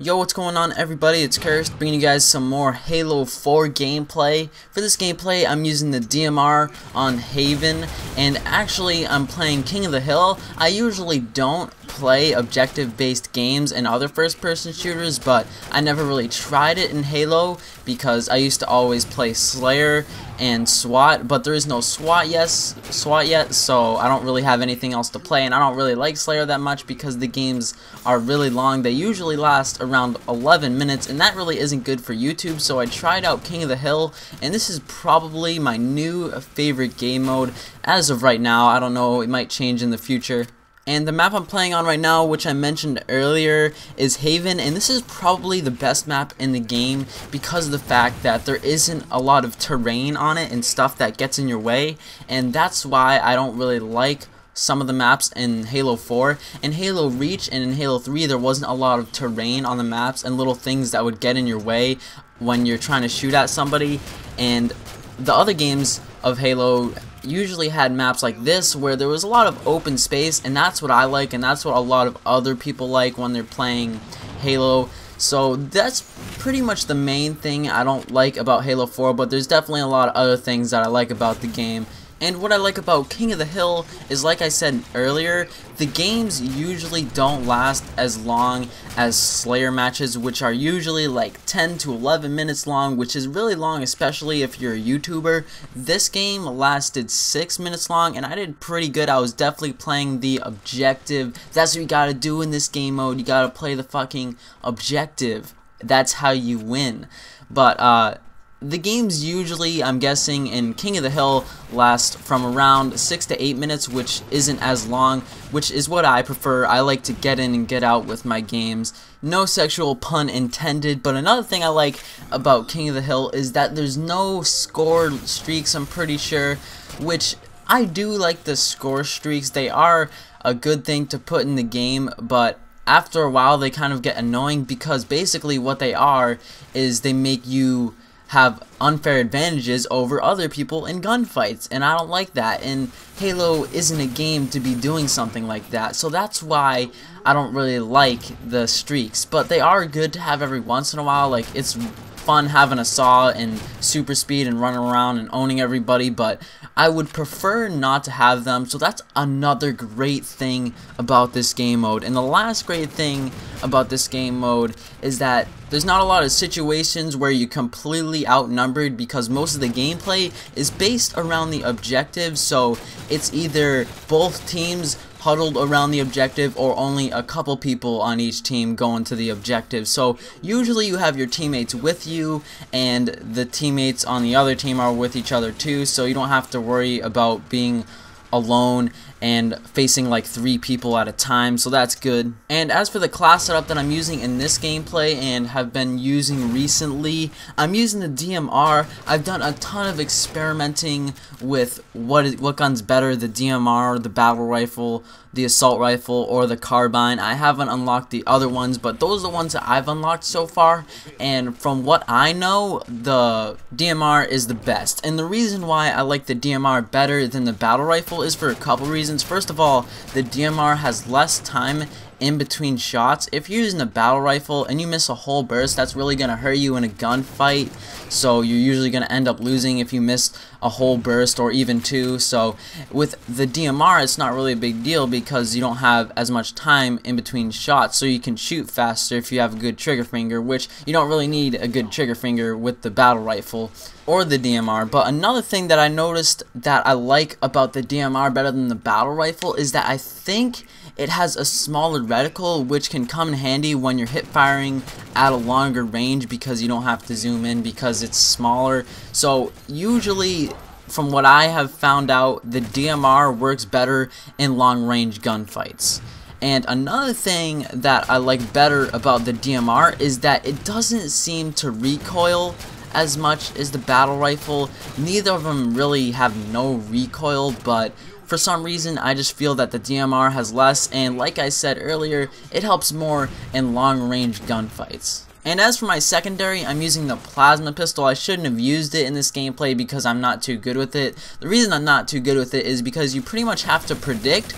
Yo, what's going on everybody? It's Cursed bringing you guys some more Halo 4 gameplay. For this gameplay, I'm using the DMR on Haven, and actually I'm playing King of the Hill. I usually don't play objective-based games and other first-person shooters, but I never really tried it in Halo because I used to always play Slayer and SWAT, but there is no SWAT yet, so I don't really have anything else to play, and I don't really like Slayer that much because the games are really long. They usually last around 11 minutes, and that really isn't good for YouTube, so I tried out King of the Hill, and this is probably my new favorite game mode as of right now. I don't know, it might change in the future. And the map I'm playing on right now, which I mentioned earlier, is Haven, and this is probably the best map in the game because of the fact that there isn't a lot of terrain on it and stuff that gets in your way, and that's why I don't really like some of the maps in Halo 4. In Halo Reach and in Halo 3 there wasn't a lot of terrain on the maps and little things that would get in your way when you're trying to shoot at somebody, and the other games of Halo usually had maps like this where there was a lot of open space, and that's what I like, and that's what a lot of other people like when they're playing Halo. So that's pretty much the main thing I don't like about Halo 4, but there's definitely a lot of other things that I like about the game. And what I like about King of the Hill is, like I said earlier, the games usually don't last as long as Slayer matches, which are usually like 10 to 11 minutes long, which is really long, especially if you're a YouTuber. This game lasted 6 minutes long, and I did pretty good. I was definitely playing the objective. That's what you gotta do in this game mode. You gotta play the fucking objective. That's how you win. But, the games usually, I'm guessing, in King of the Hill last from around 6 to 8 minutes, which isn't as long, which is what I prefer. I like to get in and get out with my games. No sexual pun intended, but another thing I like about King of the Hill is that there's no score streaks, I'm pretty sure, which I do like the score streaks. They are a good thing to put in the game, but after a while they kind of get annoying because basically what they are is they make you have unfair advantages over other people in gunfights, and I don't like that, and Halo isn't a game to be doing something like that, so that's why I don't really like the streaks. But they are good to have every once in a while. Like, it's fun having a saw and super speed and running around and owning everybody, but I would prefer not to have them. So that's another great thing about this game mode. And the last great thing about this game mode is that there's not a lot of situations where you're completely outnumbered because most of the gameplay is based around the objective, so it's either both teams huddled around the objective or only a couple people on each team going to the objective. So usually you have your teammates with you, and the teammates on the other team are with each other too, so you don't have to worry about being alone and facing like 3 people at a time, so that's good. And as for the class setup that I'm using in this gameplay and have been using recently, I'm using the DMR. I've done a ton of experimenting with what gun's better, the DMR, the battle rifle, the assault rifle, or the carbine. I haven't unlocked the other ones, but those are the ones that I've unlocked so far, and from what I know, the DMR is the best. And the reason why I like the DMR better than the battle rifle is for a couple reasons. First of all, the DMR has less time in between shots. If you're using a battle rifle and you miss a whole burst, that's really going to hurt you in a gunfight, so you're usually going to end up losing if you miss a whole burst or even 2. So with the DMR, it's not really a big deal because you don't have as much time in between shots, so you can shoot faster if you have a good trigger finger, which you don't really need a good trigger finger with the battle rifle or the DMR. But another thing that I noticed that I like about the DMR better than the battle rifle is that I think it has a smaller reticle, which can come in handy when you're hip firing at a longer range because you don't have to zoom in because it's smaller. So usually, from what I have found out, the DMR works better in long range gunfights. And another thing that I like better about the DMR is that it doesn't seem to recoil as much as the battle rifle. Neither of them really have no recoil, but for some reason I just feel that the DMR has less, and like I said earlier, it helps more in long range gunfights. And as for my secondary, I'm using the plasma pistol. I shouldn't have used it in this gameplay because I'm not too good with it. The reason I'm not too good with it is because you pretty much have to predict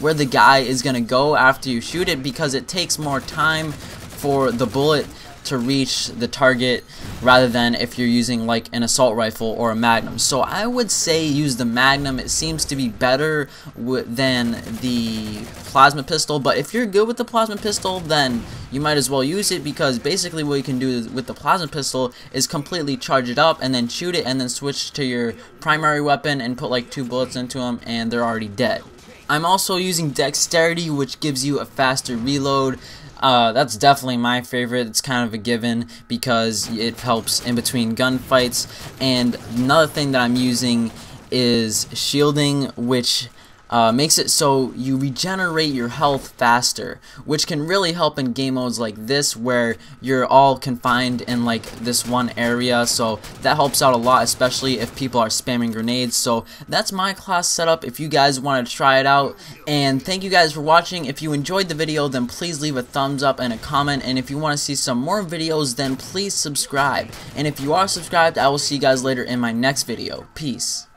where the guy is going to go after you shoot it, because it takes more time for the bullet to reach the target rather than if you're using like an assault rifle or a magnum. So I would say use the magnum. It seems to be better than the plasma pistol, but if you're good with the plasma pistol, then you might as well use it, because basically what you can do with the plasma pistol is completely charge it up and then shoot it and then switch to your primary weapon and put like 2 bullets into them and they're already dead. I'm also using dexterity, which gives you a faster reload. That's definitely my favorite. It's kind of a given because it helps in between gunfights. And another thing that I'm using is shielding, which makes it so you regenerate your health faster, which can really help in game modes like this where you're all confined in like this one area. So that helps out a lot, especially if people are spamming grenades. So that's my class setup if you guys want to try it out. And thank you guys for watching. If you enjoyed the video, then please leave a thumbs up and a comment, and if you want to see some more videos, then please subscribe. And if you are subscribed, I will see you guys later in my next video. Peace.